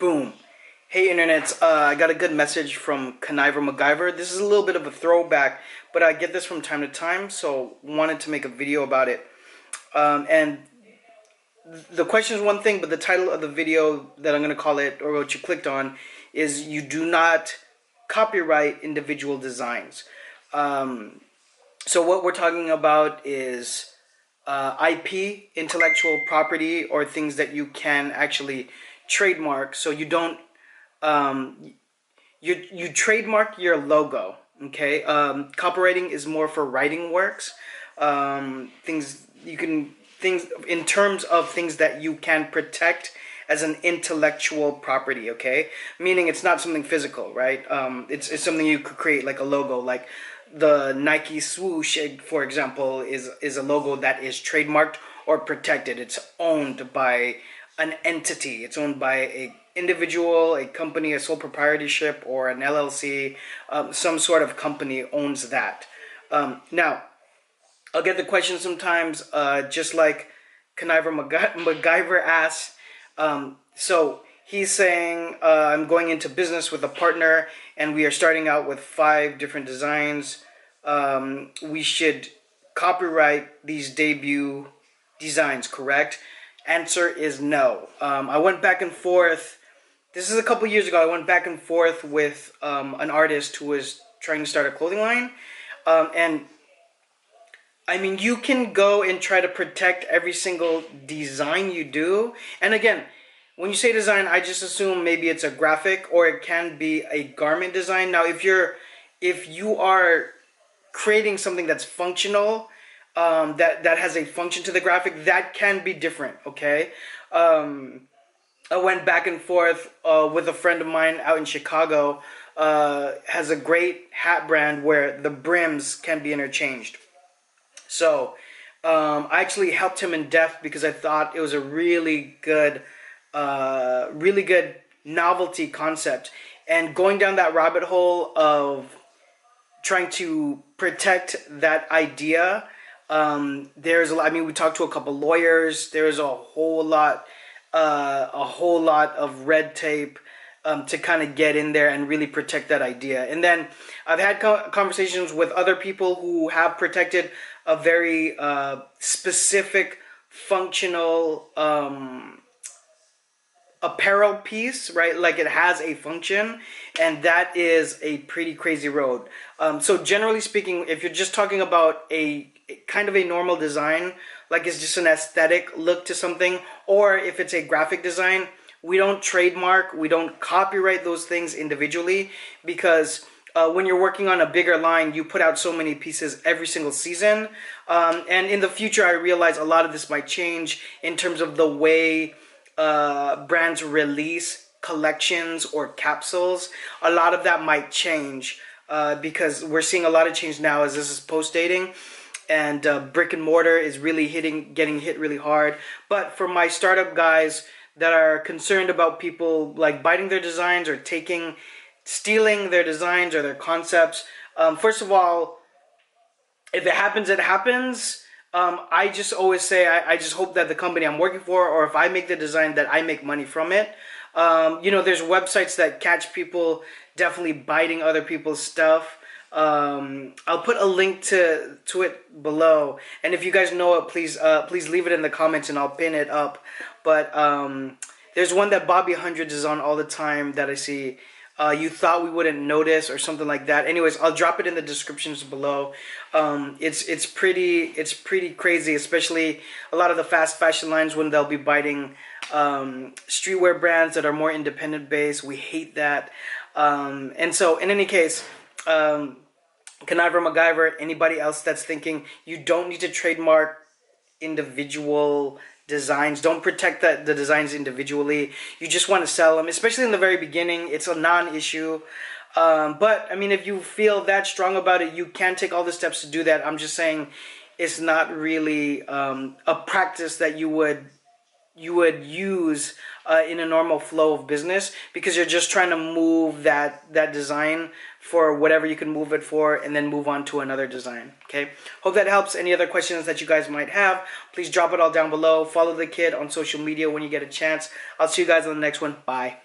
Boom. Hey internets, I got a good message from Conniver MacGyver. This is a little bit of a throwback, but I get this from time to time, so wanted to make a video about it. And the question is one thing, but the title of the video that I'm going to call it, or what you clicked on, is you do not copyright individual designs. So what we're talking about is IP, intellectual property, or things that you can actually trademark. So you don't you trademark your logo. Okay, copywriting is more for writing works. Things in terms of things that you can protect as an intellectual property. Okay, meaning it's not something physical, right? It's something you could create, like a logo, like the Nike swoosh, for example, is a logo that is trademarked or protected. It's owned by an entity. It's owned by a individual, a company, a sole proprietorship, or an LLC. Some sort of company owns that. Now, I'll get the question sometimes, just like Conniver MacGyver asks. So he's saying, I'm going into business with a partner, and we are starting out with 5 different designs. We should copyright these debut designs, correct? Answer is no. I went back and forth. This is a couple years ago. I went back and forth with an artist who was trying to start a clothing line. And I mean, you can go and try to protect every single design you do. And again, when you say design, I just assume maybe it's a graphic, or it can be a garment design. Now, if you are creating something that's functional, that has a function to the graphic, that can be different. Okay. I went back and forth with a friend of mine out in Chicago. Has a great hat brand where the brims can be interchanged. So I actually helped him in depth because I thought it was a really good novelty concept. And going down that rabbit hole of trying to protect that idea, we talked to a couple lawyers. There's a whole lot of red tape to kind of get in there and really protect that idea. And then I've had conversations with other people who have protected a very specific functional apparel piece, right? Like it has a function, and that is a pretty crazy road. So generally speaking, if you're just talking about a kind of a normal design, like it's just an aesthetic look to something, or if it's a graphic design, we don't trademark, we don't copyright those things individually, because when you're working on a bigger line, you put out so many pieces every single season. And in the future, I realize a lot of this might change in terms of the way brands release collections or capsules. A lot of that might change because we're seeing a lot of change now as this is post-dating. And brick and mortar is really getting hit really hard. But for my startup guys that are concerned about people like biting their designs or stealing their designs or their concepts, first of all, if it happens, it happens. I just always say I just hope that the company I'm working for, or if I make the design, that I make money from it. There's websites that catch people definitely biting other people's stuff. I'll put a link to it below, and if you guys know it, please leave it in the comments and I'll pin it up. But there's one that Bobby Hundreds is on all the time that I see. You thought we wouldn't notice, or something like that. Anyways, I'll drop it in the descriptions below. It's pretty crazy, especially a lot of the fast fashion lines when they'll be biting streetwear brands that are more independent based. We hate that. And so in any case, Conniver MacGyver, anybody else that's thinking you don't need to trademark individual designs, don't protect the designs individually. You just want to sell them, especially in the very beginning. It's a non-issue. But I mean, if you feel that strong about it, you can take all the steps to do that. I'm just saying it's not really a practice that you would use in a normal flow of business, because you're just trying to move that design for whatever you can move it for, and then move on to another design. Okay, hope that helps. Any other questions that you guys might have, please drop it all down below. Follow the kid on social media when you get a chance. I'll see you guys on the next one. Bye.